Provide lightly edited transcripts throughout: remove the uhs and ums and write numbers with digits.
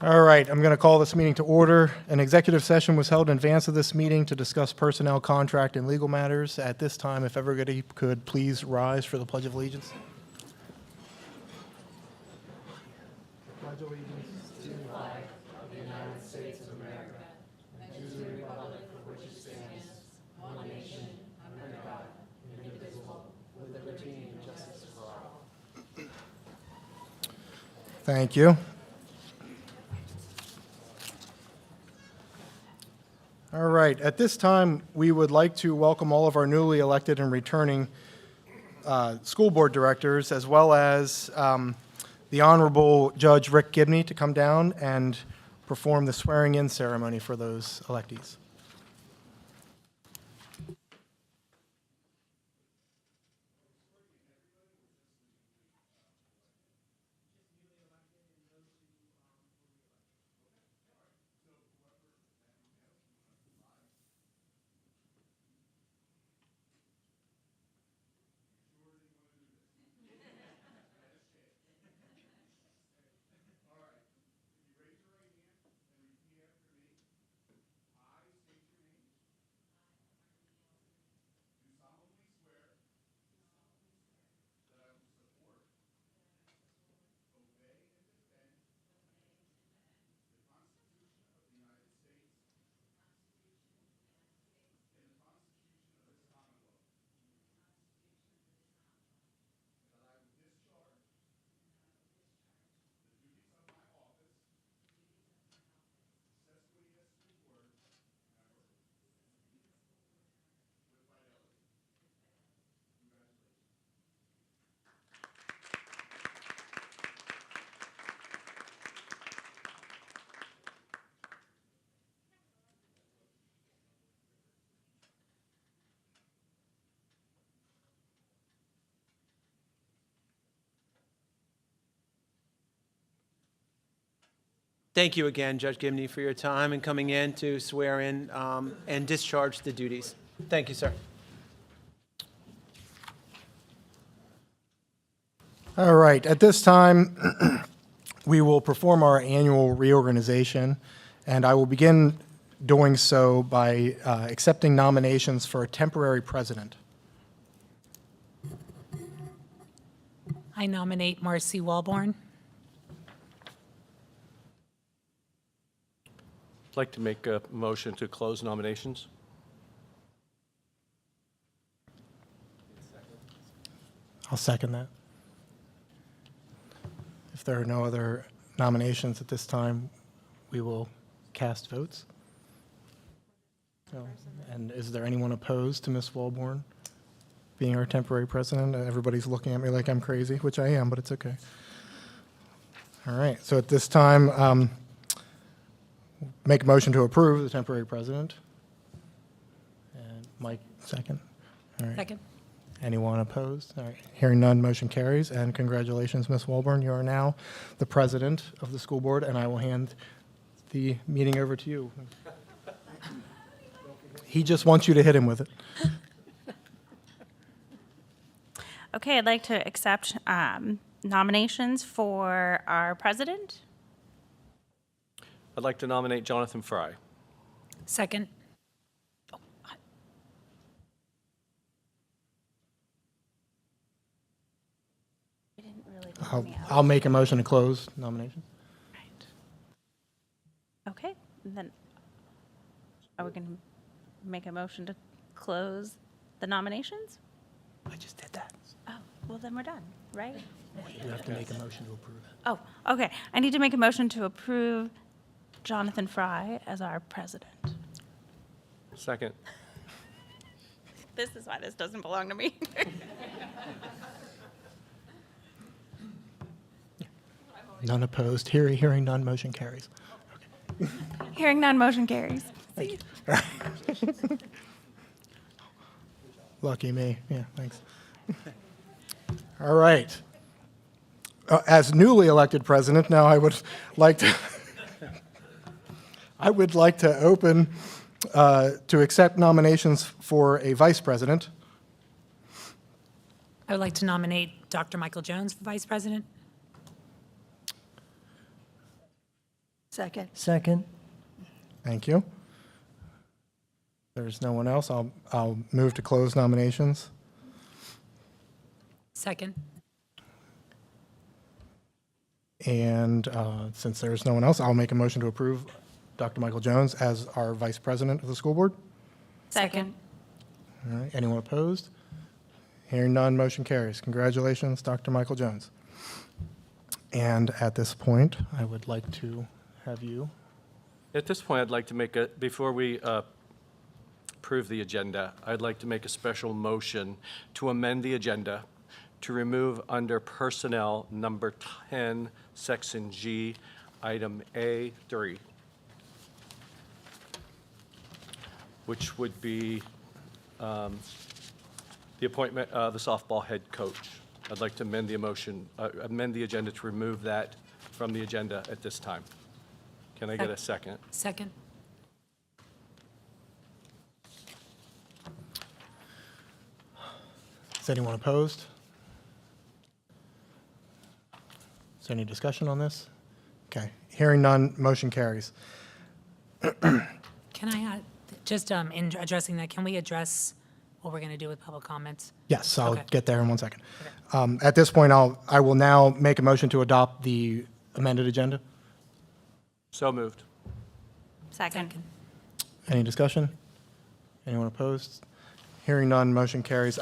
All right, I'm going to call this meeting to order. An executive session was held in advance of this meeting to discuss personnel, contract, and legal matters. At this time, if everybody could please rise for the Pledge of Allegiance. Pledge allegiance to the flag of the United States of America and to the republic for which it stands, one nation, under God, indivisible, with liberty and justice for all. Thank you. All right, at this time, we would like to welcome all of our newly elected and returning school board directors, as well as the Honorable Judge Rick Gibney to come down and perform the swearing-in ceremony for those electees. Thank you again, Judge Gibney, for your time and coming in to swear in and discharge the duties. Thank you, sir. All right, at this time, we will perform our annual reorganization, and I will begin doing so by accepting nominations for a temporary president. I nominate Marcy Walborn. I'd like to make a motion to close nominations. I'll second that. If there are no other nominations at this time, we will cast votes. And is there anyone opposed to Ms. Walborn being our temporary president? Everybody's looking at me like I'm crazy, which I am, but it's okay. All right, so at this time, make a motion to approve the temporary president. And Mike, second. All right. Second. Anyone opposed? All right. Hearing none, motion carries. And congratulations, Ms. Walborn. You are now the president of the school board, and I will hand the meeting over to you. He just wants you to hit him with it. Okay, I'd like to accept nominations for our president. I'd like to nominate Jonathan Fry. Second. You didn't really vote me out. I'll make a motion to close nominations. Right. Okay, then are we going to make a motion to close the nominations? I just did that. Oh, well then we're done, right? You have to make a motion to approve it. Oh, okay. I need to make a motion to approve Jonathan Fry as our president. Second. This is why this doesn't belong to me. None opposed. Hearing none, motion carries. Hearing none, motion carries. Lucky me. Yeah, thanks. All right. As newly elected president, now I would like to open to accept nominations for a vice president. I would like to nominate Dr. Michael Jones for vice president. Second. Second. Thank you. There's no one else. I'll move to close nominations. Second. And since there's no one else, I'll make a motion to approve Dr. Michael Jones as our vice president of the school board. Second. All right, anyone opposed? Hearing none, motion carries. Congratulations, Dr. Michael Jones. And at this point, I would like to have you. At this point, I'd like to make before we approve the agenda, I'd like to make a special motion to amend the agenda to remove under Personnel number 10, Section G, item A3, which would be the appointment of the softball head coach. I'd like to amend the agenda to remove that from the agenda at this time. Can I get a second? Second. Is anyone opposed? Is there any discussion on this? Okay, hearing none, motion carries. Can I, just in addressing that, can we address what we're going to do with public comments? Yes, I'll Okay. get there in 1 second. At this point, I will now make a motion to adopt the amended agenda. So moved. Second. Any discussion? Anyone opposed? Hearing none, motion carries.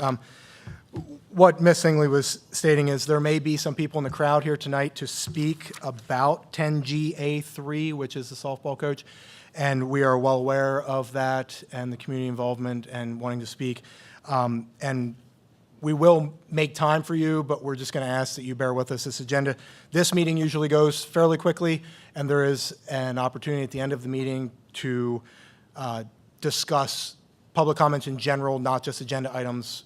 What Ms. Singley was stating is there may be some people in the crowd here tonight to speak about 10GA3, which is the softball coach, and we are well aware of that and the community involvement and wanting to speak. And we will make time for you, but we're just going to ask that you bear with us. This meeting usually goes fairly quickly, and there is an opportunity at the end of the meeting to discuss public comments in general, not just agenda items,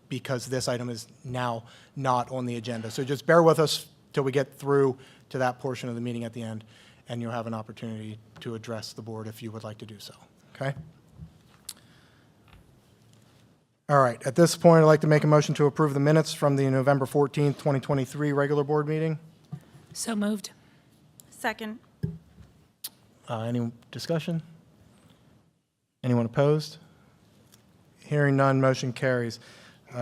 because this item is now not on the agenda. So just bear with us till we get through to that portion of the meeting at the end, and you'll have an opportunity to address the board if you would like to do so, okay? All right, at this point, I'd like to make a motion to approve the minutes from the November 14th, 2023 regular board meeting. So moved. Second. Any discussion? Anyone opposed? Hearing none, motion carries.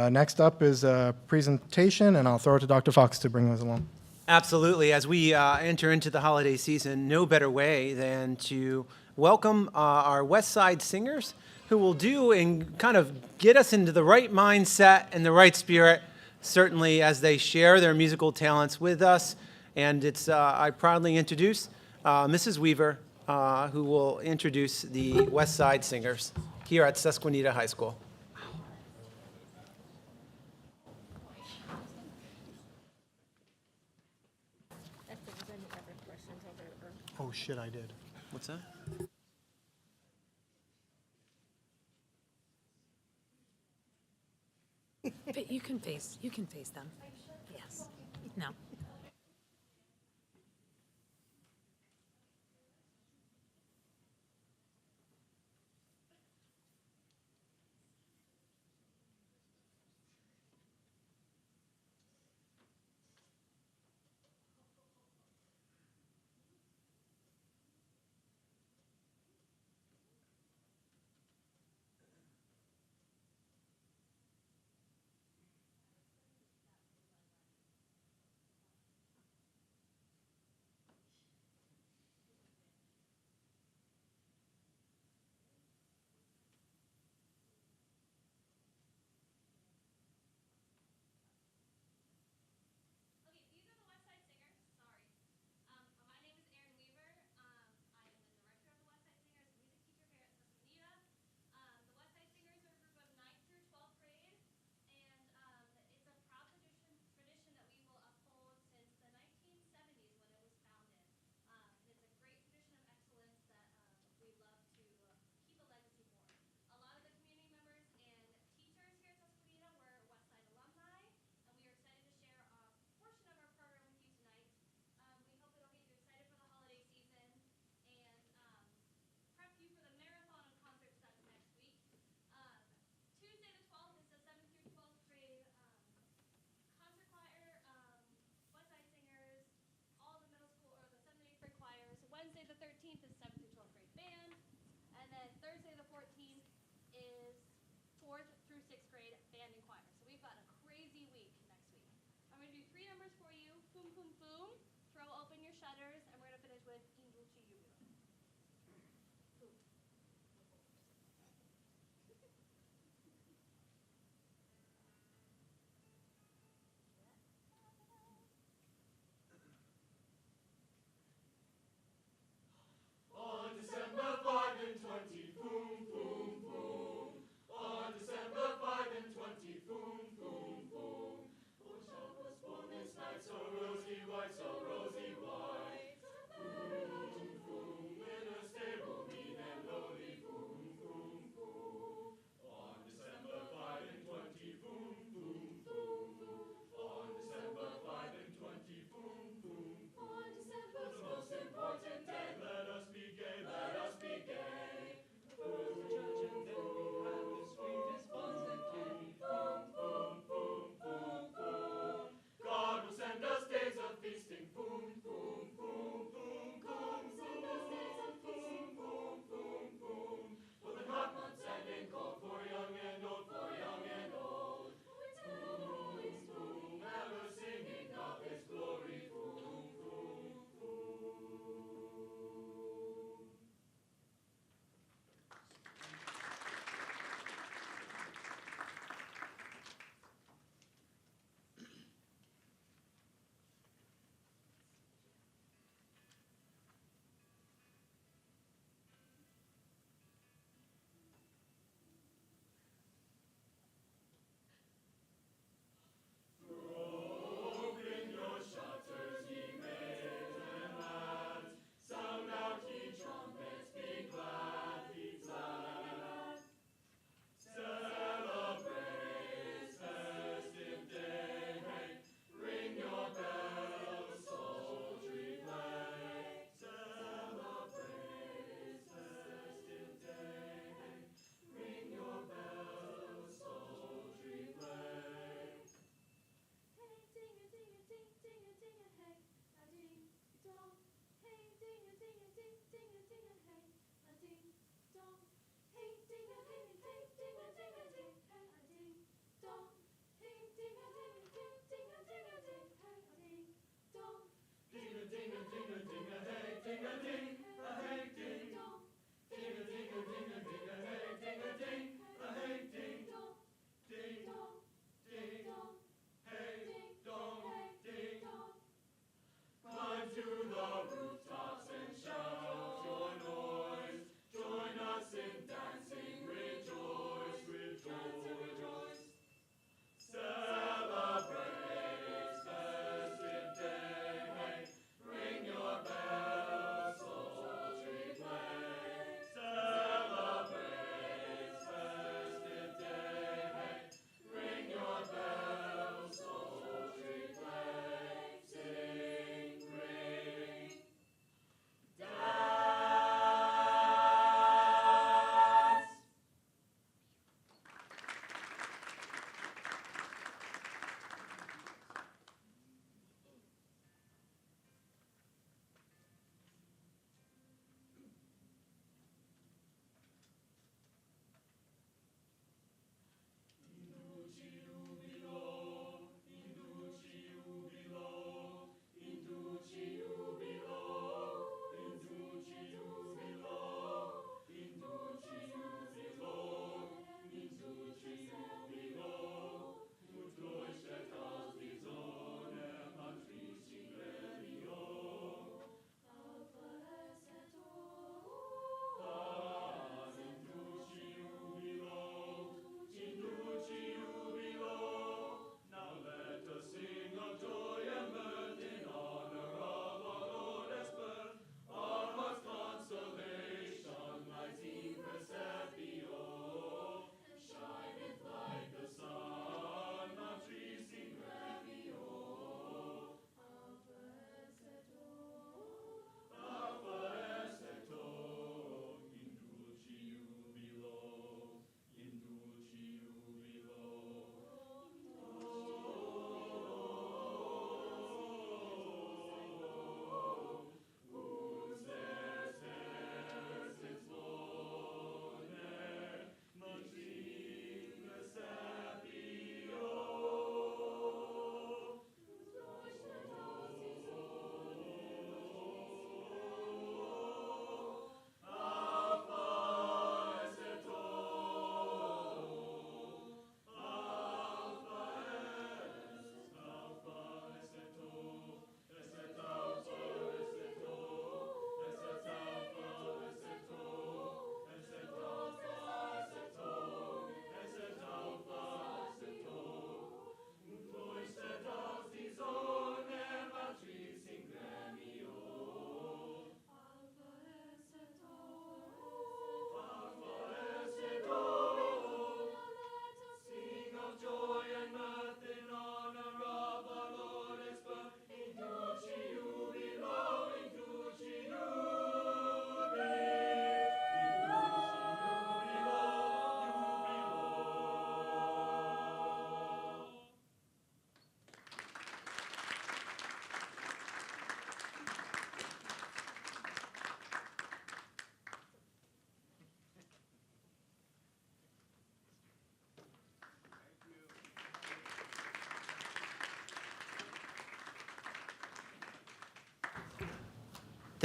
Next up is a presentation, and I'll throw it to Dr. Fox to bring us along. Absolutely. As we enter into the holiday season, no better way than to welcome our West Side Singers, who will do and kind of get us into the right mindset and the right spirit, certainly as they share their musical talents with us. And I proudly introduce Mrs. Weaver, who will introduce the West Side Singers here at Susquenita High School. Oh, shit, I did. What's that? But you can face them. Yes. No.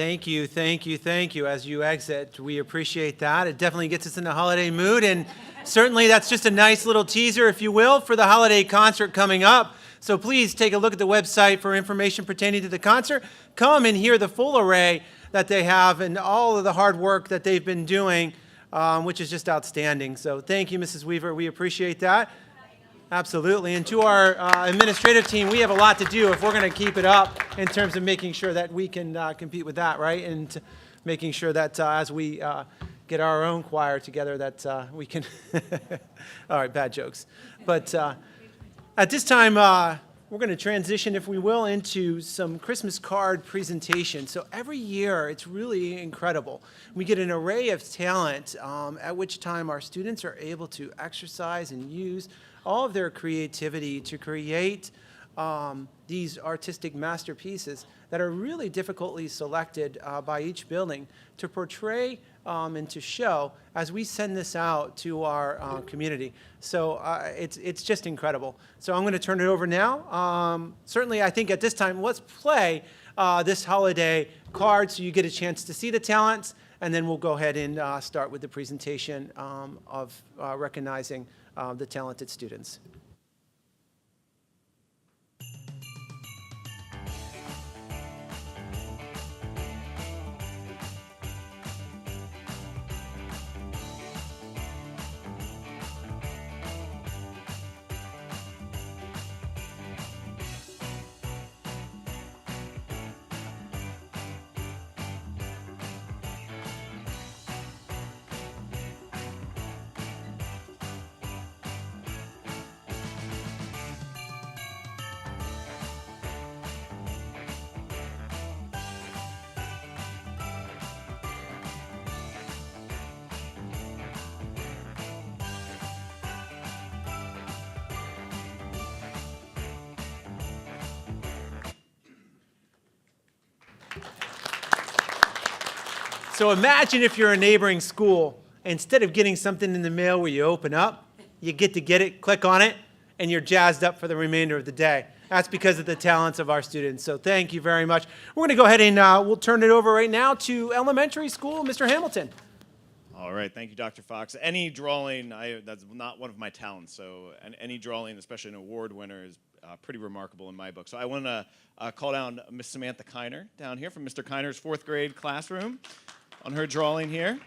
Thank you, thank you, thank you. As you exit, we appreciate that. It definitely gets us in the holiday mood, and certainly that's just a nice little teaser, if you will, for the holiday concert coming up. So please take a look at the website for information pertaining to the concert. Come and hear the full array that they have and all of the hard work that they've been doing, which is just outstanding. So thank you, Mrs. Weaver. We appreciate that. Absolutely. And to our administrative team, we have a lot to do if we're going to keep it up in terms of making sure that we can compete with that, right? And making sure that as we get our own choir together that we can all right, bad jokes. But at this time, we're going to transition, if we will, into some Christmas card presentation. So every year, it's really incredible. We get an array of talent, at which time our students are able to exercise and use all of their creativity to create these artistic masterpieces that are really difficultly selected by each building to portray and to show as we send this out to our community. So it's just incredible. So I'm going to turn it over now. Certainly, I think at this time, let's play this holiday card so you get a chance to see the talents, and then we'll go ahead and start with the presentation of recognizing the talented students. So imagine if you're a neighboring school, instead of getting something in the mail where you open up, you get to get it, click on it, and you're jazzed up for the remainder of the day. That's because of the talents of our students. So thank you very much. We're going to go ahead and we'll turn it over right now to elementary school, Mr. Hamilton. All right, thank you, Dr. Fox. Any drawing, that's not one of my talents, so any drawing, especially an award winner, is pretty remarkable in my book. So I want to call down Miss Samantha Kiner down here from Mr. Kiner's 4th grade classroom on her drawing here.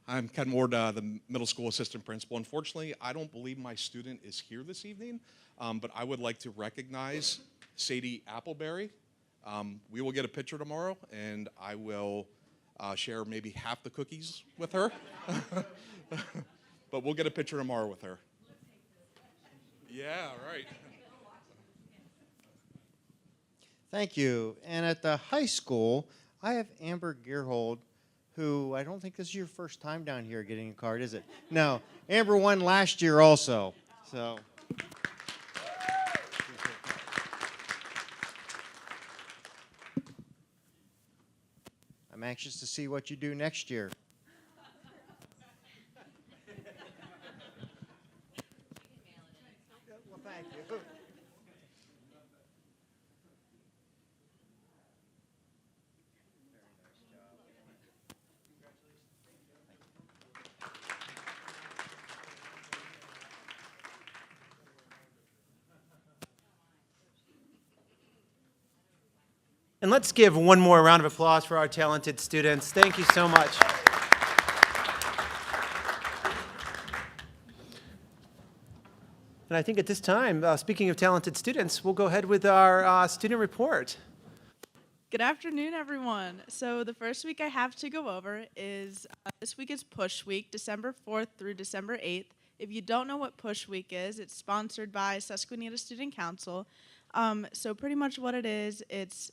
I'm Ken Ward, the middle school assistant principal. Unfortunately, I don't believe my student is here this evening, but I would like to recognize Sadie Appleberry. We will get a picture tomorrow, and I will share maybe half the cookies with her. But we'll get a picture tomorrow with her. Yeah, right. Thank you. And at the high school, I have Amber Gearhold, who I don't think this is your first time down here getting a card, is it? No. Amber won last year also. So. I'm anxious to see what you do next year. Well, thank you. And let's give one more round of applause for our talented students. Thank you so much. And I think at this time, speaking of talented students, we'll go ahead with our student report. Good afternoon, everyone. So the first week I have to go over is this week is Push Week, December 4th through December 8th. If you don't know what Push Week is, it's sponsored by Susquenita Student Council. So pretty much what it is, it's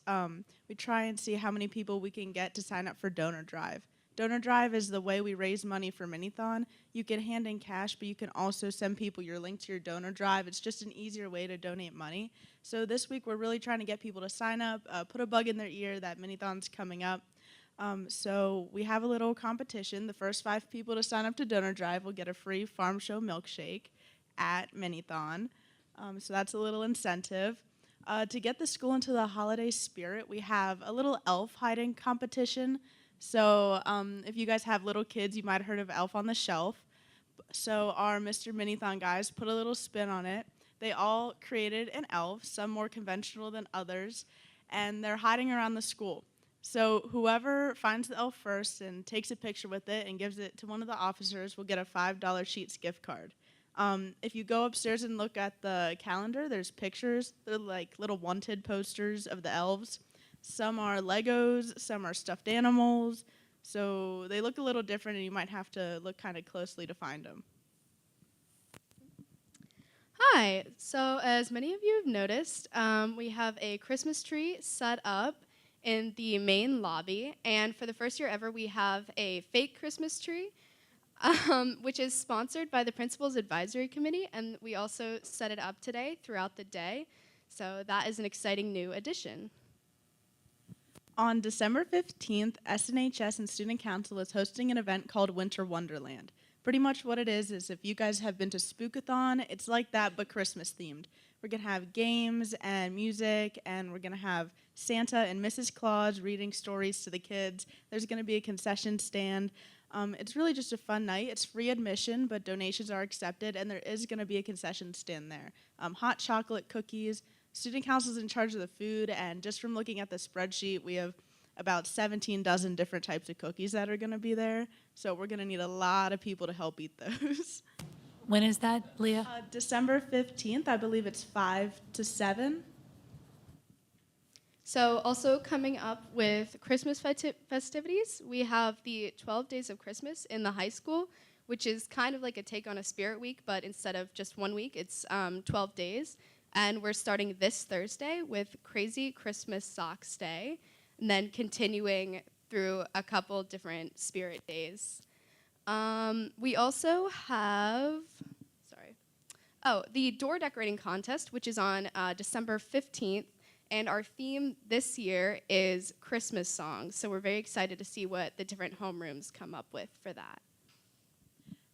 we try and see how many people we can get to sign up for Donor Drive. Donor Drive is the way we raise money for Minithon. You can hand in cash, but you can also send people your link to your Donor Drive. It's just an easier way to donate money. So this week we're really trying to get people to sign up, put a bug in their ear that Minithon's coming up. So we have a little competition. The first 5 people to sign up to Donor Drive will get a free Farm Show milkshake at Minithon. So that's a little incentive. To get the school into the holiday spirit, we have a little elf hiding competition. So if you guys have little kids, you might have heard of Elf on the Shelf. So our Mr. Minithon guys put a little spin on it. They all created an elf, some more conventional than others, and they're hiding around the school. So whoever finds the elf first and takes a picture with it and gives it to one of the officers will get a $5 Sheetz gift card. If you go upstairs and look at the calendar, there's pictures. They're like little wanted posters of the elves. Some are Legos, some are stuffed animals. So they look a little different, and you might have to look kind of closely to find them. Hi. So, as many of you have noticed, we have a Christmas tree set up in the main lobby. And for the first year ever, we have a fake Christmas tree, which is sponsored by the Principals Advisory Committee. And we also set it up today throughout the day. So, that is an exciting new addition. On December 15th, SNHS and Student Council is hosting an event called Winter Wonderland. Pretty much what it is if you guys have been to Spookathon, it's like that but Christmas themed. We're going to have games and music, and we're going to have Santa and Mrs. Claus reading stories to the kids. There's going to be a concession stand. It's really just a fun night. It's free admission, but donations are accepted, and there is going to be a concession stand there. Hot chocolate, cookies. Student Council is in charge of the food, and just from looking at the spreadsheet, we have about 17 dozen different types of cookies that are going to be there. So we're going to need a lot of people to help eat those. When is that, Leah? December 15th, I believe it's 5 to 7. So, also coming up with Christmas festivities, we have the 12 Days of Christmas in the high school, which is kind of like a take on a Spirit Week, but instead of just 1 week, it's 12 days. And we're starting this Thursday with Crazy Christmas Socks Day, and then continuing through a couple different Spirit Days. We also have, the door decorating contest, which is on December 15th. And our theme this year is Christmas songs. So we're very excited to see what the different homerooms come up with for that.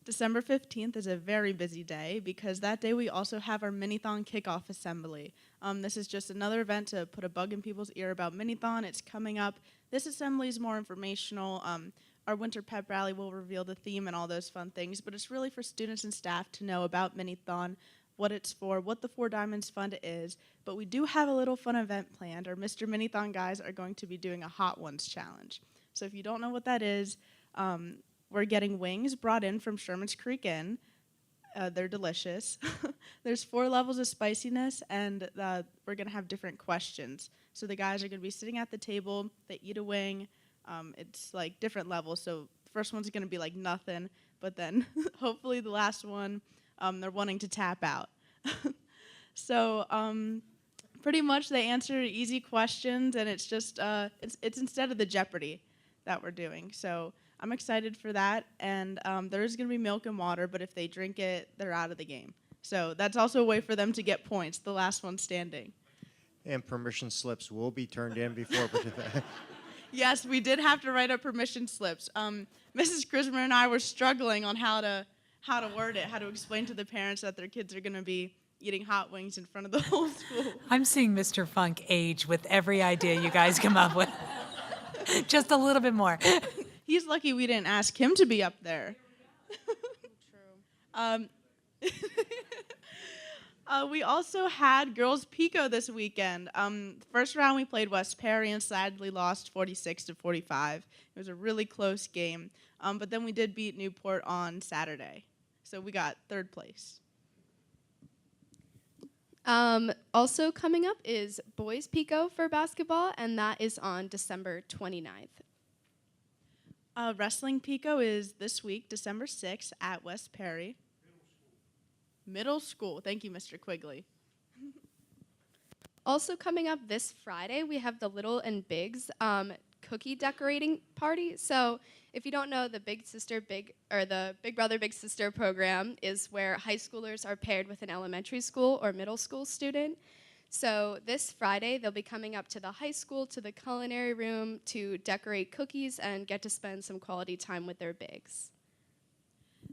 December 15th is a very busy day because that day we also have our Minithon kickoff assembly. This is just another event to put a bug in people's ear about Minithon. It's coming up. This assembly is more informational. Our winter pep rally will reveal the theme and all those fun things, but it's really for students and staff to know about Minithon, what it's for, what the Four Diamonds Fund is. But we do have a little fun event planned. Our Mr. Minithon guys are going to be doing a Hot Ones challenge. So if you don't know what that is, we're getting wings brought in from Sherman's Creek Inn. They're delicious. There's 4 levels of spiciness, and we're going to have different questions. So the guys are going to be sitting at the table. They eat a wing. It's like different levels. So the first one's going to be like nothing, but then hopefully the last one, they're wanting to tap out. So pretty much they answer easy questions, and it's just it's instead of the Jeopardy that we're doing. So I'm excited for that, and there is going to be milk and water, but if they drink it, they're out of the game. So that's also a way for them to get points, the last one standing. And permission slips will be turned in before. Yes, we did have to write up permission slips. Mrs. Krismer and I were struggling on how to word it, how to explain to the parents that their kids are going to be eating hot wings in front of the whole school. I'm seeing Mr. Funk age with every idea you guys come up with. Just a little bit more. He's lucky we didn't ask him to be up there. True. We also had girls Pico this weekend. First round we played West Perry and sadly lost 46-45. It was a really close game, but then we did beat Newport on Saturday, so we got 3rd place. Also coming up is Boys Pico for basketball, and that is on December 29th. Wrestling Pico is this week, December 6th at West Perry. Middle school. Thank you, Mr. Quigley. Also coming up this Friday, we have the Little and Bigs cookie decorating party. So if you don't know, the the Big Brother Big Sister program is where high schoolers are paired with an elementary school or middle school student. So this Friday, they'll be coming up to the high school, to the culinary room to decorate cookies and get to spend some quality time with their bigs.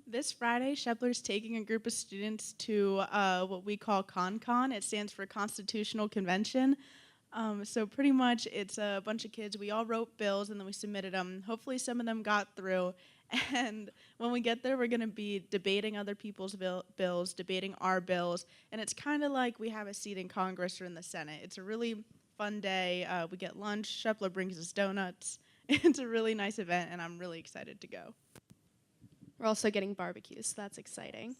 This Friday, Shepler's taking a group of students to what we call ConCon. It stands for Constitutional Convention. So pretty much it's a bunch of kids. We all wrote bills and then we submitted them. Hopefully some of them got through. And when we get there, we're going to be debating other people's bills, debating our bills. And it's kind of like we have a seat in Congress or in the Senate. It's a really fun day. We get lunch. Shepler brings us donuts. It's a really nice event, and I'm really excited to go. We're also getting barbecues, so that's exciting.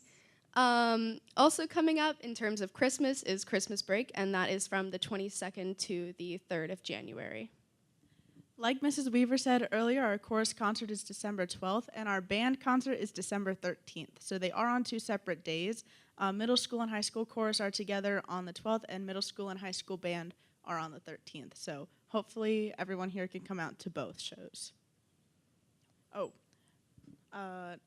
Also coming up in terms of Christmas is Christmas break, and that is from the 22nd to the 3rd of January. Like Mrs. Weaver said earlier, our chorus concert is December 12th, and our band concert is December 13th. So they are on 2 separate days. Middle school and high school chorus are together on the 12th, and middle school and high school band are on the 13th. So hopefully everyone here can come out to both shows.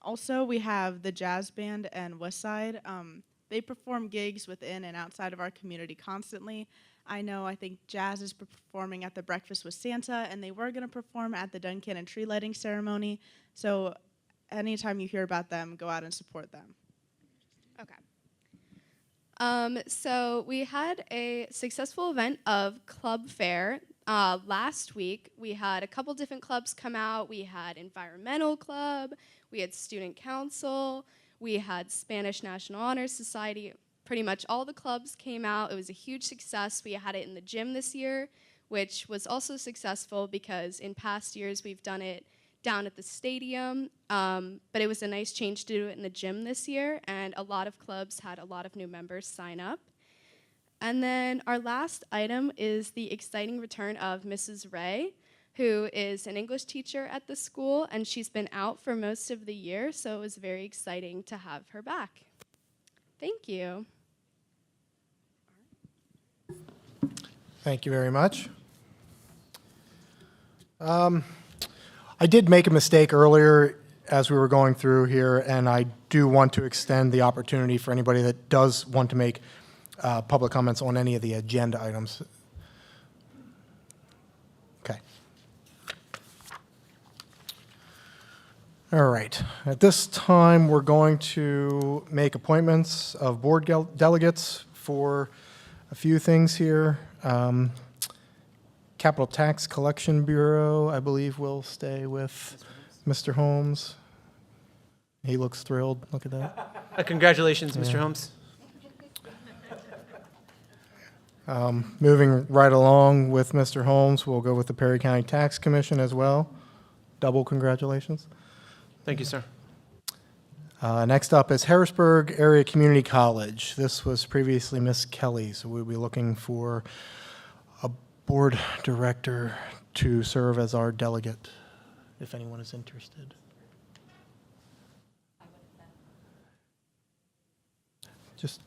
Also, we have the jazz band and West Side. They perform gigs within and outside of our community constantly. I think Jazz is performing at the Breakfast with Santa, and they were going to perform at the Duncan and tree lighting ceremony. So anytime you hear about them, go out and support them. Okay. So we had a successful event of Club Fair. Last week, we had a couple different clubs come out. We had Environmental Club, we had Student Council, we had Spanish National Honor Society. Pretty much all the clubs came out. It was a huge success. We had it in the gym this year, which was also successful because in past years we've done it down at the stadium, but it was a nice change to do it in the gym this year, and a lot of clubs had a lot of new members sign up. And then our last item is the exciting return of Mrs. Ray, who is an English teacher at the school, and she's been out for most of the year, so it was very exciting to have her back. Thank you. Thank you very much. I did make a mistake earlier as we were going through here, and I do want to extend the opportunity for anybody that does want to make public comments on any of the agenda items. Okay. All right. At this time, we're going to make appointments of board delegates for a few things here. Capital Tax Collection Bureau, I believe, will stay with Mr. Holmes. He looks thrilled. Look at that. Congratulations, Mr. Holmes. Moving right along with Mr. Holmes, we'll go with the Perry County Tax Commission as well. Double congratulations. Thank you, sir. Next up is Harrisburg Area Community College. This was previously Miss Kelly, so we'll be looking for a board director to serve as our delegate, if anyone is interested. Just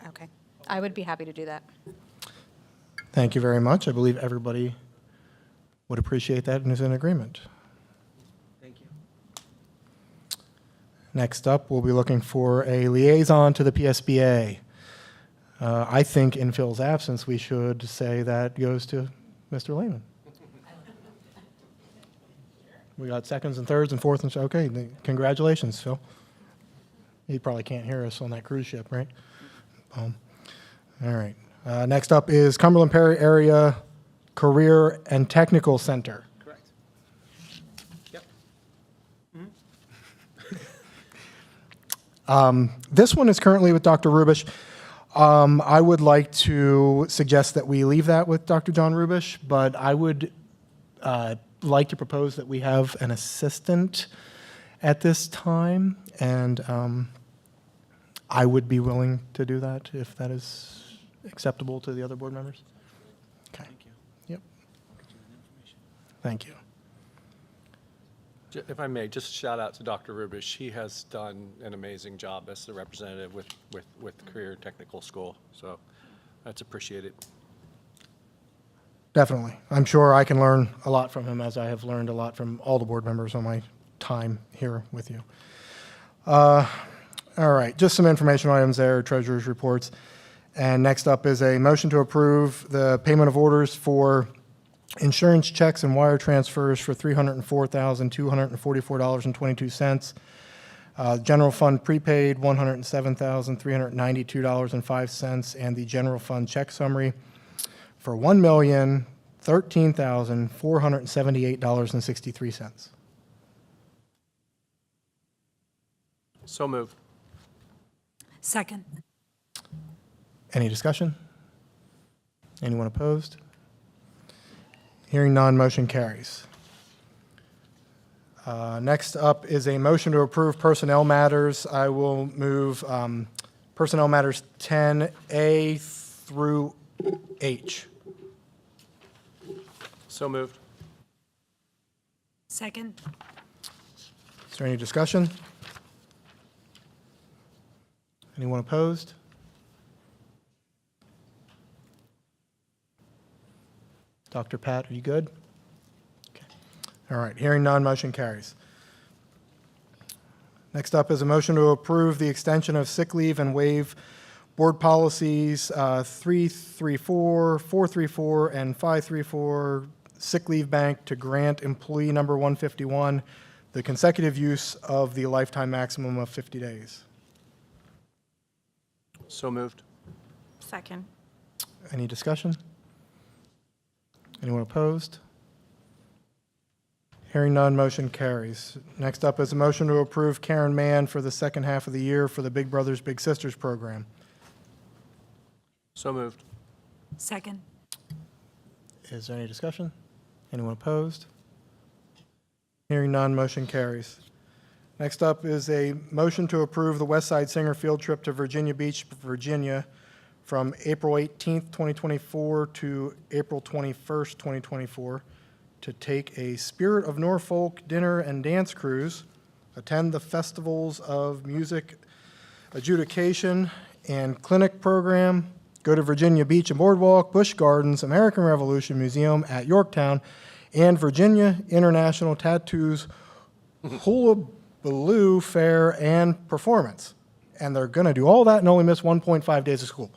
Okay. I would be happy to do that. thank you very much. I believe everybody would appreciate that and is in agreement. Thank you. Next up, we'll be looking for a liaison to the PSBA. I think in Phil's absence, we should say that goes to Mr. Lehman. We got seconds and thirds and fourths and so, okay, congratulations, Phil. He probably can't hear us on that cruise ship, right? All right. Next up is Cumberland Perry Area Career and Technical Center. Correct. Yep. This one is currently with Dr. Rubish. I would like to suggest that we leave that with Dr. John Rubish, but I would like to propose that we have an assistant at this time, and I would be willing to do that if that is acceptable to the other board members. Okay. Thank you. Yep. Thank you. If I may, just shout out to Dr. Rubish. He has done an amazing job as the representative with Career Technical School, so that's appreciated. Definitely. I'm sure I can learn a lot from him, as I have learned a lot from all the board members on my time here with you. All right, just some information items there, treasurer's reports. And next up is a motion to approve the payment of orders for insurance checks and wire transfers for $304,244.22. General fund prepaid, $107,392.05, and the general fund check summary for $1,013,478.63. So moved. Second. Any discussion? Anyone opposed? Hearing none, motion carries. Next up is a motion to approve personnel matters. I will move personnel matters 10A through H. So moved. Second. Is there any discussion? Anyone opposed? Dr. Pat, are you good? Okay. All right, hearing none, motion carries. Next up is a motion to approve the extension of sick leave and waive board policies 334, 434, and 534 sick leave bank to grant employee number 151 the consecutive use of the lifetime maximum of 50 days. So moved. Second. Any discussion? Anyone opposed? Hearing none, motion carries. Next up is a motion to approve Karen Mann for the second half of the year for the Big Brothers Big Sisters program. So moved. Second. Is there any discussion? Anyone opposed? Hearing none, motion carries. Next up is a motion to approve the West Side Singer field trip to Virginia Beach, Virginia from April 18th, 2024 to April 21st, 2024 to take a Spirit of Norfolk dinner and dance cruise, attend the festivals of music adjudication and clinic program, go to Virginia Beach and Boardwalk, Busch Gardens, American Revolution Museum at Yorktown, and Virginia International Tattoos Hullabaloo Fair and Performance. And they're going to do all that and only miss 1.5 days of school.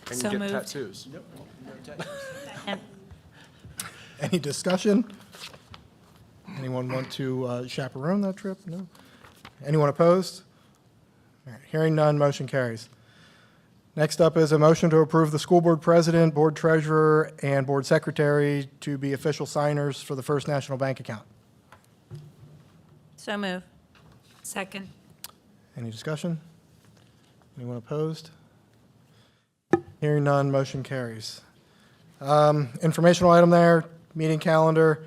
And So you get moved. tattoos. And Any discussion? Anyone want to chaperone that trip? No? Anyone opposed? All right, hearing none, motion carries. Next up is a motion to approve the school board president, board treasurer, and board secretary to be official signers for the First National Bank account. so move. Second. Any discussion? Anyone opposed? Hearing none, motion carries. Informational item there, meeting calendar,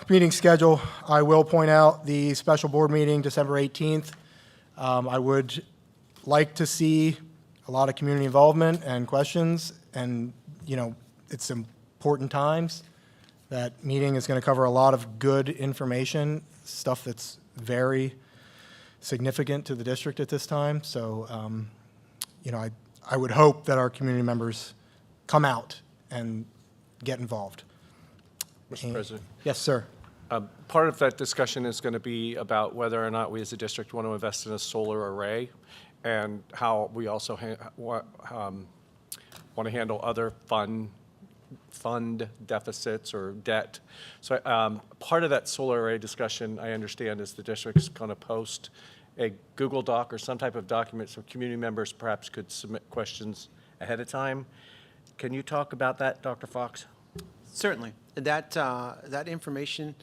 meeting schedule. I will point out the special board meeting, December 18th. I would like to see a lot of community involvement and questions, and, you know, it's important times. That meeting is going to cover a lot of good information, stuff that's very significant to the district at this time. So, you know, I would hope that our community members come out and get involved. Mr. President. Yes, sir. Part of that discussion is going to be about whether or not we as a district want to invest in a solar array and how we also want to handle other fund deficits or debt. So part of that solar array discussion, I understand, is the district's going to post a Google Doc or some type of document so community members perhaps could submit questions ahead of time. Can you talk about that, Dr. Fox? Certainly. That information,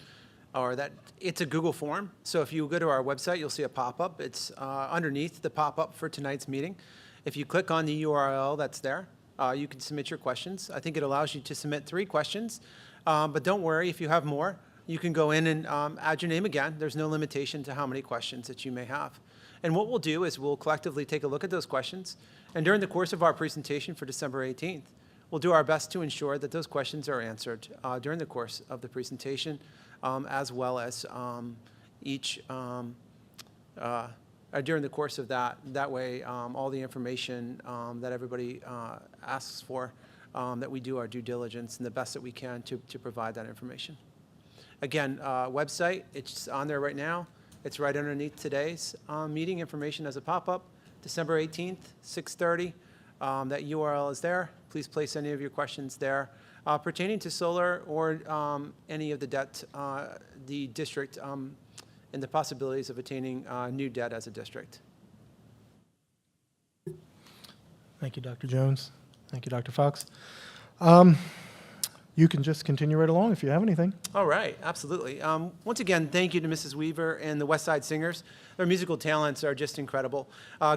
or it's a Google form. So if you go to our website, you'll see a pop-up. It's underneath the pop-up for tonight's meeting. If you click on the URL that's there, you can submit your questions. I think it allows you to submit 3 questions. But don't worry, if you have more, you can go in and add your name again. There's no limitation to how many questions that you may have. And what we'll do is we'll collectively take a look at those questions. And during the course of our presentation for December 18th, we'll do our best to ensure that those questions are answered during the course of the presentation, as well as during the course of that. That way, all the information that everybody asks for, that we do our due diligence and the best that we can to provide that information. Again, website, it's on there right now. It's right underneath today's meeting information as a pop-up, December 18th, 6:30. That URL is there. Please place any of your questions there pertaining to solar or any of the debt, the district, and the possibilities of attaining new debt as a district. Thank you, Dr. Jones. Thank you, Dr. Fox. You can just continue right along if you have anything. All right, absolutely. Once again, thank you to Mrs. Weaver and the West Side Singers. Their musical talents are just incredible.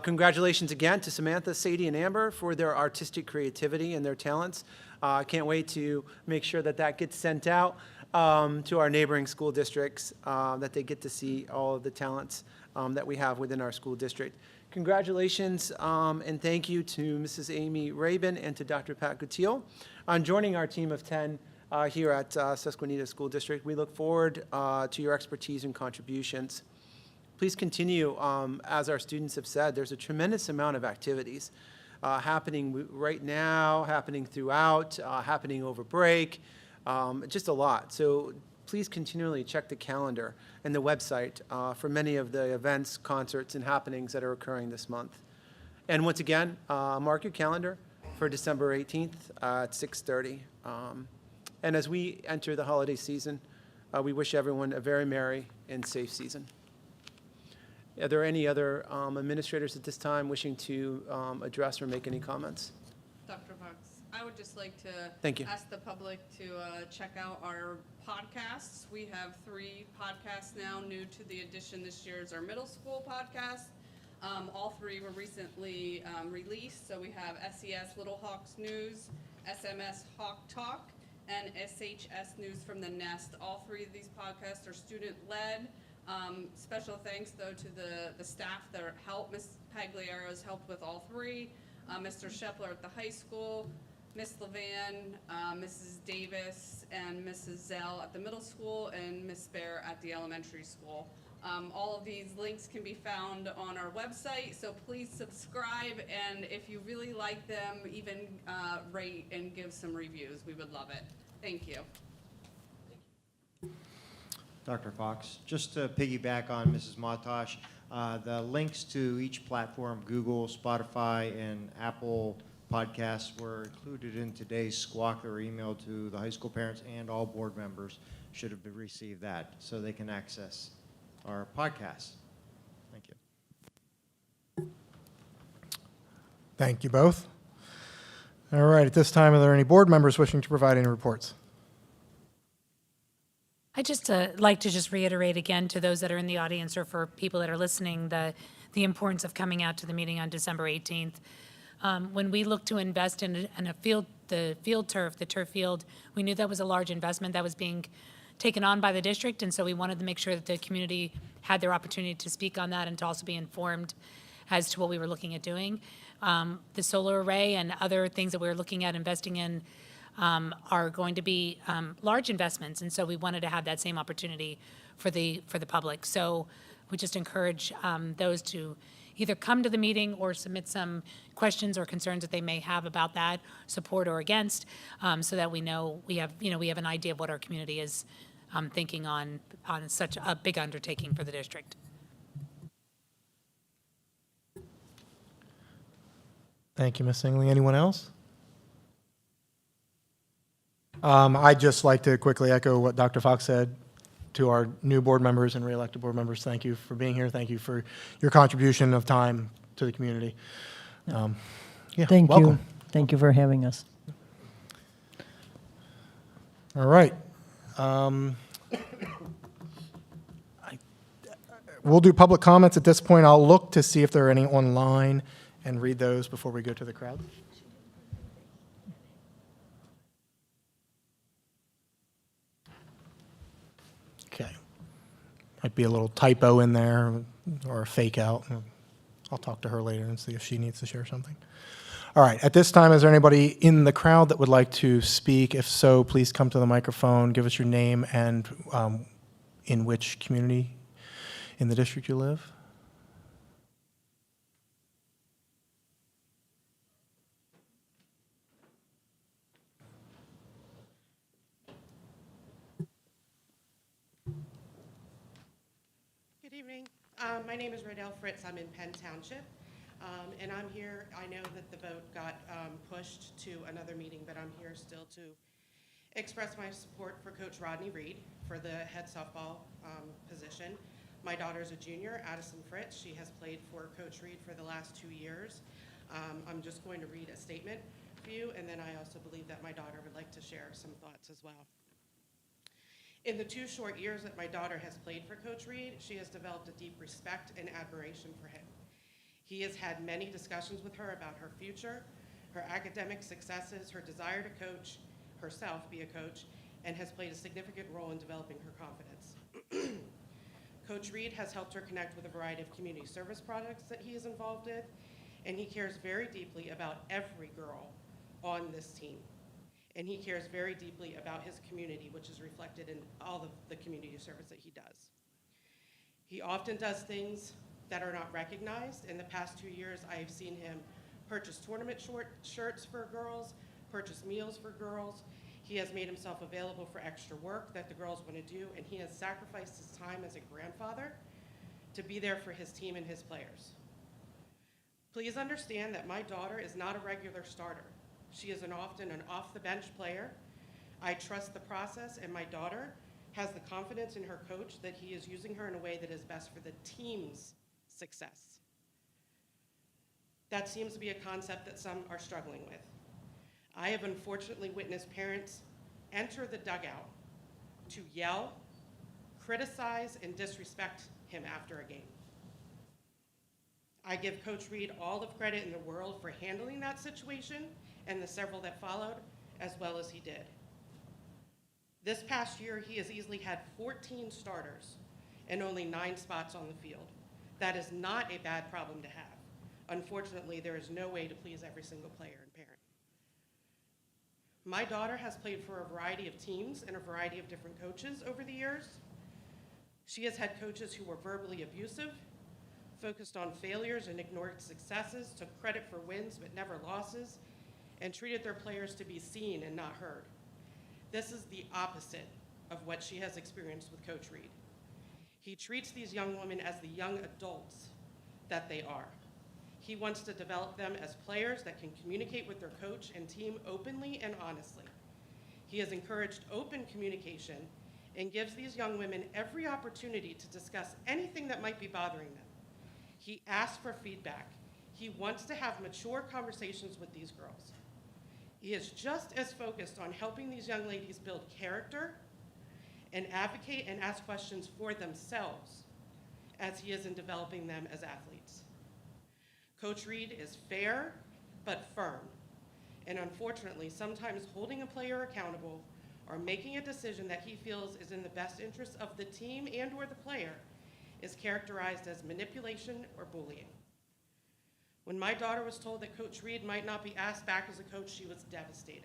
Congratulations again to Samantha, Sadie, and Amber for their artistic creativity and their talents. I can't wait to make sure that that gets sent out. to our neighboring school districts, that they get to see all of the talents that we have within our school district. Congratulations and thank you to Mrs. Amy Rabin and to Dr. Pat Guttiel on joining our team of 10 here at Susquenita School District. We look forward to your expertise and contributions. Please continue, as our students have said, there's a tremendous amount of activities happening right now, happening throughout, happening over break, just a lot. So please continually check the calendar and the website for many of the events, concerts, and happenings that are occurring this month. And once again, mark your calendar for December 18th at 6:30. And as we enter the holiday season, we wish everyone a very merry and safe season. Are there any other administrators at this time wishing to address or make any comments? Dr. Fox, I would just like to Thank you. ask the public to check out our podcasts. We have 3 podcasts now. New to the addition this year is our middle school podcast. All 3 were recently released. So we have SES Little Hawks News, SMS Hawk Talk, and SHS News from the Nest. All 3 of these podcasts are student-led. Special thanks, though, to the staff that helped. Ms. Pagliaro has helped with all 3. Mr. Shepler at the high school, Ms. Levan, Mrs. Davis, and Mrs. Zell at the middle school, and Ms. Bear at the elementary school. All of these links can be found on our website, so please subscribe, and if you really like them, even rate and give some reviews. We would love it. Thank you. Dr. Fox, just to piggyback on Mrs. Matosh, the links to each platform, Google, Spotify, and Apple Podcasts were included in today's squawk or email to the high school parents, and all board members should have received that so they can access our podcasts. Thank you. Thank you both. All right, at this time, are there any board members wishing to provide any reports? I just like to just reiterate again to those that are in the audience or for people that are listening the importance of coming out to the meeting on December 18th. When we looked to invest in the turf field, we knew that was a large investment that was being taken on by the district, and so we wanted to make sure that the community had their opportunity to speak on that and to also be informed as to what we were looking at doing. The solar array and other things that we're looking at investing in are going to be large investments, and so we wanted to have that same opportunity for the public. So we just encourage those to either come to the meeting or submit some questions or concerns that they may have about that, support or against, so that we know we have an idea of what our community is thinking on such a big undertaking for the district. Thank you, Ms. Singley. Anyone else? I'd just like to quickly echo what Dr. Fox said to our new board members and re-elected board members. Thank you for being here. Thank you for your contribution of time to the community. Thank welcome. you. Thank you for having us. All right. We'll do public comments at this point. I'll look to see if there are any online and read those before we go to the crowd. Okay. Might be a little typo in there or a fake out. I'll talk to her later and see if she needs to share something. All right. At this time, is there anybody in the crowd that would like to speak? If so, please come to the microphone, give us your name and in which community in the district you live. Good evening. My name is Rodell Fritz. I'm in Penn Township. And I'm here, I know that the vote got pushed to another meeting, but I'm here still to express my support for Coach Rodney Reed for the head softball position. My daughter's a junior, Addison Fritz. She has played for Coach Reed for the last 2 years. I'm just going to read a statement for you, and then I also believe that my daughter would like to share some thoughts as well. In the 2 short years that my daughter has played for Coach Reed, she has developed a deep respect and admiration for him. He has had many discussions with her about her future, her academic successes, her desire to coach herself, be a coach, and has played a significant role in developing her confidence. Coach Reed has helped her connect with a variety of community service projects that he is involved in, and he cares very deeply about every girl on this team. And he cares very deeply about his community, which is reflected in all of the community service that he does. He often does things that are not recognized. In the past 2 years, I have seen him purchase tournament shirts for girls, purchase meals for girls. He has made himself available for extra work that the girls want to do, and he has sacrificed his time as a grandfather to be there for his team and his players. Please understand that my daughter is not a regular starter. She is often an off-the-bench player. I trust the process, and my daughter has the confidence in her coach that he is using her in a way that is best for the team's success. That seems to be a concept that some are struggling with. I have unfortunately witnessed parents enter the dugout to yell, criticize, and disrespect him after a game. I give Coach Reed all the credit in the world for handling that situation and the several that followed, as well as he did. This past year, he has easily had 14 starters and only 9 spots on the field. That is not a bad problem to have. Unfortunately, there is no way to please every single player and parent. My daughter has played for a variety of teams and a variety of different coaches over the years. She has had coaches who were verbally abusive, focused on failures and ignored successes, took credit for wins but never losses, and treated their players to be seen and not heard. This is the opposite of what she has experienced with Coach Reed. He treats these young women as the young adults that they are. He wants to develop them as players that can communicate with their coach and team openly and honestly. He has encouraged open communication and gives these young women every opportunity to discuss anything that might be bothering them. He asks for feedback. He wants to have mature conversations with these girls. He is just as focused on helping these young ladies build character and advocate and ask questions for themselves as he is in developing them as athletes. Coach Reed is fair but firm, and unfortunately, sometimes holding a player accountable or making a decision that he feels is in the best interest of the team and or the player is characterized as manipulation or bullying. When my daughter was told that Coach Reed might not be asked back as a coach, she was devastated.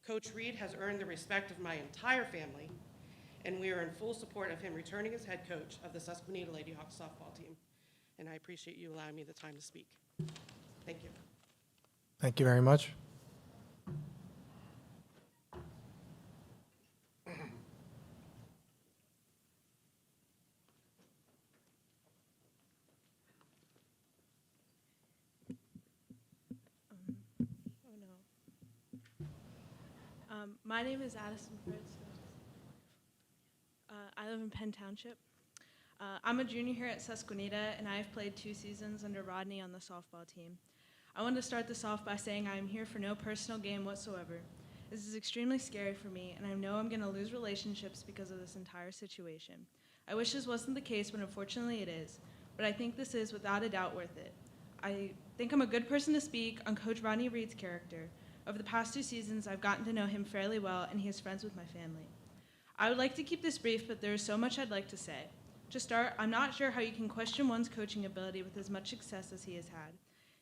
Coach Reed has earned the respect of my entire family, and we are in full support of him returning as head coach of the Susquenita Lady Hawks softball team. And I appreciate you allowing me the time to speak. Thank you. Thank you very much. My name is Addison Fritz. I live in Penn Township. I'm a junior here at Susquenita, and I've played 2 seasons under Rodney on the softball team. I wanted to start this off by saying I am here for no personal gain whatsoever. This is extremely scary for me, and I know I'm going to lose relationships because of this entire situation. I wish this wasn't the case, but unfortunately it is. But I think this is without a doubt worth it. I think I'm a good person to speak on Coach Rodney Reed's character. Over the past 2 seasons, I've gotten to know him fairly well, and he is friends with my family. I would like to keep this brief, but there is so much I'd like to say. To start, I'm not sure how you can question one's coaching ability with as much success as he has had.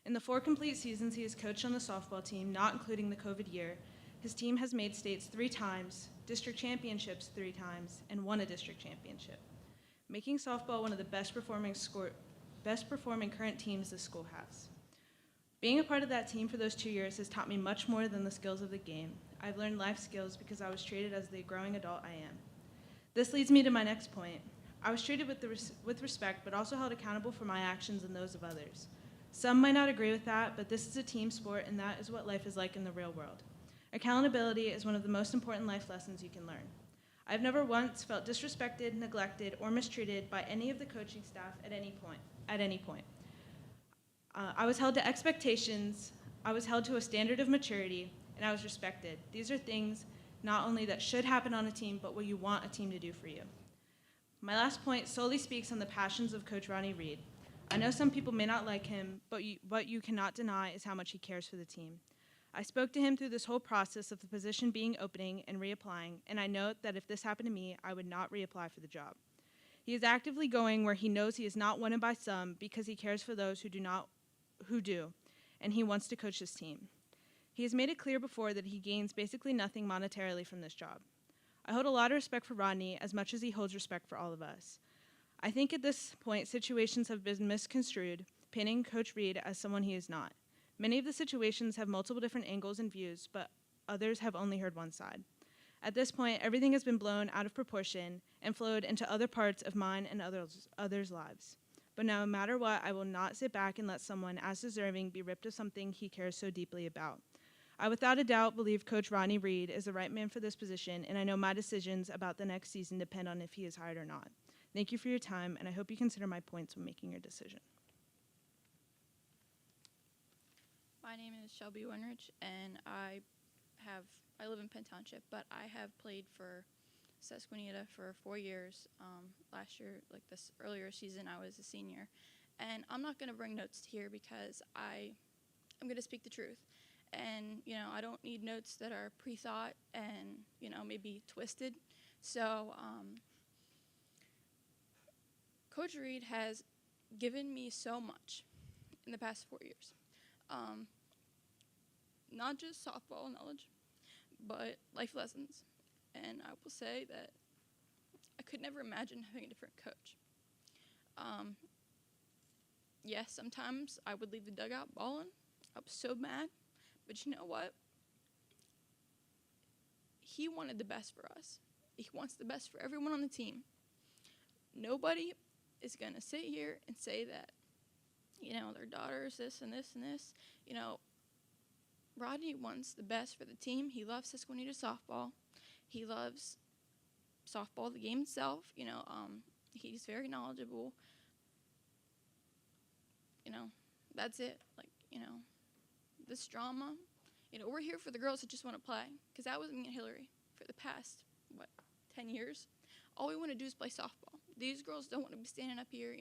In the 4 complete seasons he has coached on the softball team, not including the COVID year, his team has made states 3 times, district championships 3 times, and won a district championship, making softball one of the best performing current teams the school has. Being a part of that team for those 2 years has taught me much more than the skills of the game. I've learned life skills because I was treated as the growing adult I am. This leads me to my next point. I was treated with respect, but also held accountable for my actions and those of others. Some might not agree with that, but this is a team sport, and that is what life is like in the real world. Accountability is one of the most important life lessons you can learn. I've never once felt disrespected, neglected, or mistreated by any of the coaching staff at any point. I was held to expectations, I was held to a standard of maturity, and I was respected. These are things not only that should happen on a team, but what you want a team to do for you. My last point solely speaks on the passions of Coach Rodney Reed. I know some people may not like him, but what you cannot deny is how much he cares for the team. I spoke to him through this whole process of the position being opening and reapplying, and I note that if this happened to me, I would not reapply for the job. He is actively going where he knows he is not wanted by some because he cares for those who do, and he wants to coach his team. He has made it clear before that he gains basically nothing monetarily from this job. I hold a lot of respect for Rodney as much as he holds respect for all of us. I think at this point, situations have been misconstrued, painting Coach Reed as someone he is not. Many of the situations have multiple different angles and views, but others have only heard one side. At this point, everything has been blown out of proportion and flowed into other parts of mine and others' lives. But no matter what, I will not sit back and let someone as deserving be ripped of something he cares so deeply about. I without a doubt believe Coach Rodney Reed is the right man for this position, and I know my decisions about the next season depend on if he is hired or not. Thank you for your time, and I hope you consider my points when making your decision. My name is Shelby Winrich, and I live in Penn Township, but I have played for Susquenita for 4 years. Last year, like this earlier season, I was a senior. And I'm not going to bring notes here because I'm going to speak the truth. And, I don't need notes that are pre-thought and, maybe twisted. So Coach Reed has given me so much in the past 4 years. Not just softball knowledge, but life lessons. And I will say that I could never imagine having a different coach. Yes, sometimes I would leave the dugout bawling. I was so mad. But you know what? He wanted the best for us. He wants the best for everyone on the team. Nobody is going to sit here and say that, their daughter's this and this and this. Rodney wants the best for the team. He loves Susquenita softball. He loves softball, the game itself. He's very knowledgeable. That's it. This drama, we're here for the girls that just want to play. Because that was me and Hillary for the past, 10 years. All we want to do is play softball. These girls don't want to be standing up here,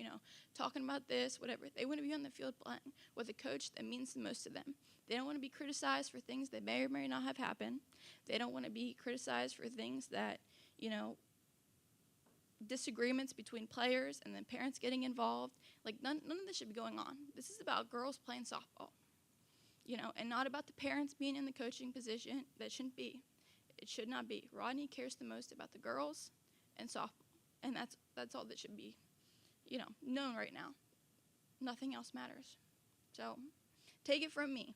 talking about this, whatever. They want to be on the field playing with a coach that means the most to them. They don't want to be criticized for things that may or may not have happened. They don't want to be criticized for things that, disagreements between players and then parents getting involved. None of this should be going on. This is about girls playing softball, and not about the parents being in the coaching position. That shouldn't be. It should not be. Rodney cares the most about the girls and softball, and that's all that should be, known right now. Nothing else matters. So take it from me.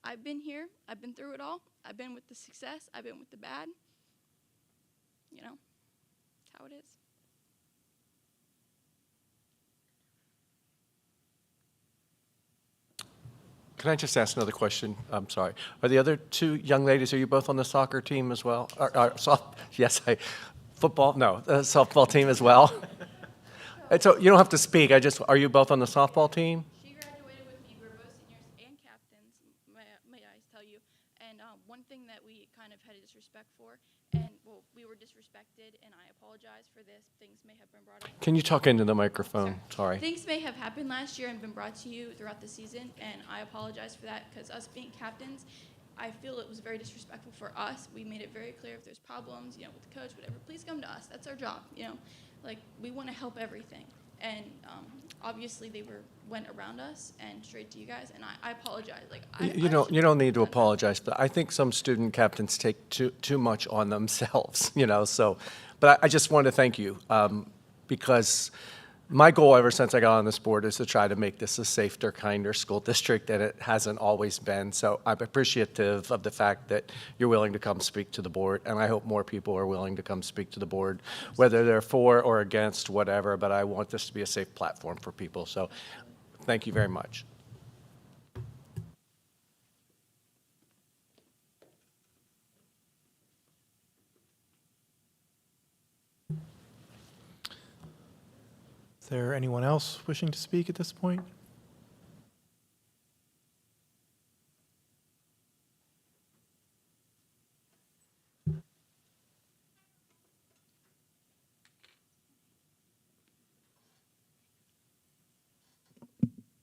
I've been here. I've been through it all. I've been with the success. I've been with the bad. That's how it is. Can I just ask another question? I'm sorry. Are the other two young ladies, are you both on the soccer team as well? Yes, football? No, the softball team as well? And so you don't have to speak. Are you both on the softball team? She graduated with me. We're both seniors and captains, may I tell you. And one thing that we kind of had a disrespect for, we were disrespected, and I apologize for this. Things may have been brought up. Can you talk into the microphone? Sorry. Things may have happened last year and been brought to you throughout the season, and I apologize for that because us being captains, I feel it was very disrespectful for us. We made it very clear if there's problems, with the coach, whatever, please come to us. That's our job, we want to help everything. And obviously they went around us and straight to you guys, and I apologize. You don't need to apologize, but I think some student captains take too much on themselves, so. But I just want to thank you because my goal ever since I got on this board is to try to make this a safer, kinder school district, and it hasn't always been. So I'm appreciative of the fact that you're willing to come speak to the board, and I hope more people are willing to come speak to the board, whether they're for or against, whatever, but I want this to be a safe platform for people. So thank you very much. Is there anyone else wishing to speak at this point? A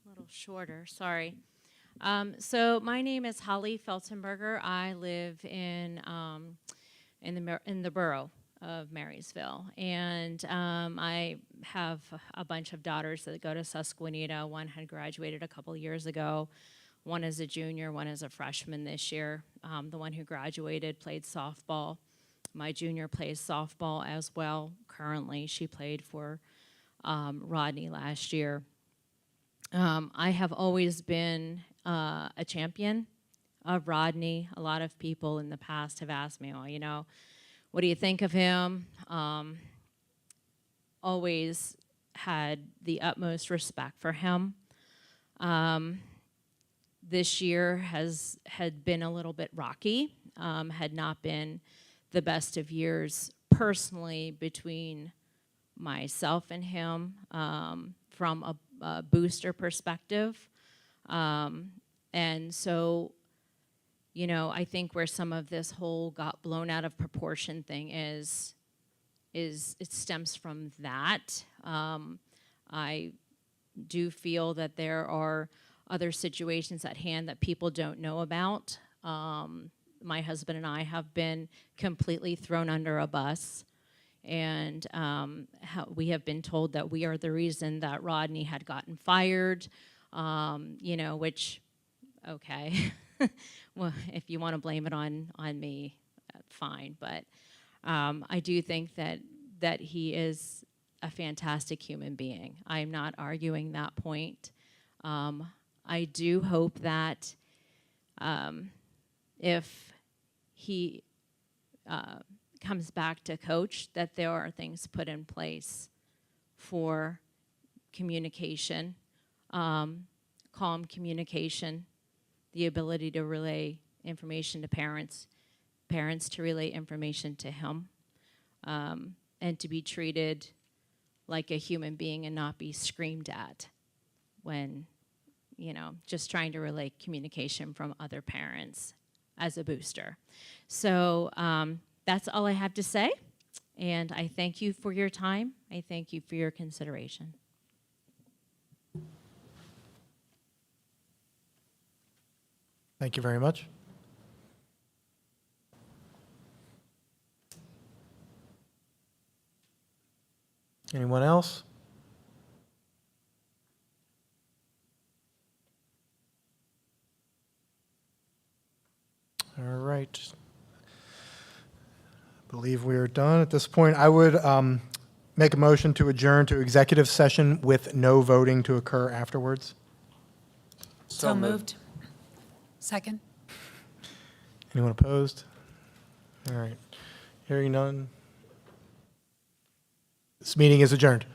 little shorter, sorry. So my name is Holly Feltenberger. I live in the borough of Marysville, and I have a bunch of daughters that go to Susquenita. One had graduated a couple years ago. One is a junior. One is a freshman this year. The one who graduated played softball. My junior plays softball as well. Currently, she played for Rodney last year. I have always been a champion of Rodney. A lot of people in the past have asked me, well, you know, what do you think of him? Always had the utmost respect for him. This year had been a little bit rocky, had not been the best of years personally between myself and him from a booster perspective. And so, you know, I think where some of this whole got blown out of proportion thing is it stems from that. I do feel that there are other situations at hand that people don't know about. My husband and I have been completely thrown under a bus. And we have been told that we are the reason that Rodney had gotten fired, you know, which, okay. Well, if you want to blame it on me, fine. But I do think that he is a fantastic human being. I am not arguing that point. I do hope that if he comes back to coach, that there are things put in place for communication, calm communication, the ability to relay information to parents, parents to relay information to him, and to be treated like a human being and not be screamed at when, you know, just trying to relay communication from other parents as a booster. So that's all I have to say, and I thank you for your time. I thank you for your consideration. Thank you very much. Anyone else? All right. I believe we are done at this point. I would make a motion to adjourn to executive session with no voting to occur afterwards. So moved. Second. Anyone opposed? All right. Hearing none. This meeting is adjourned.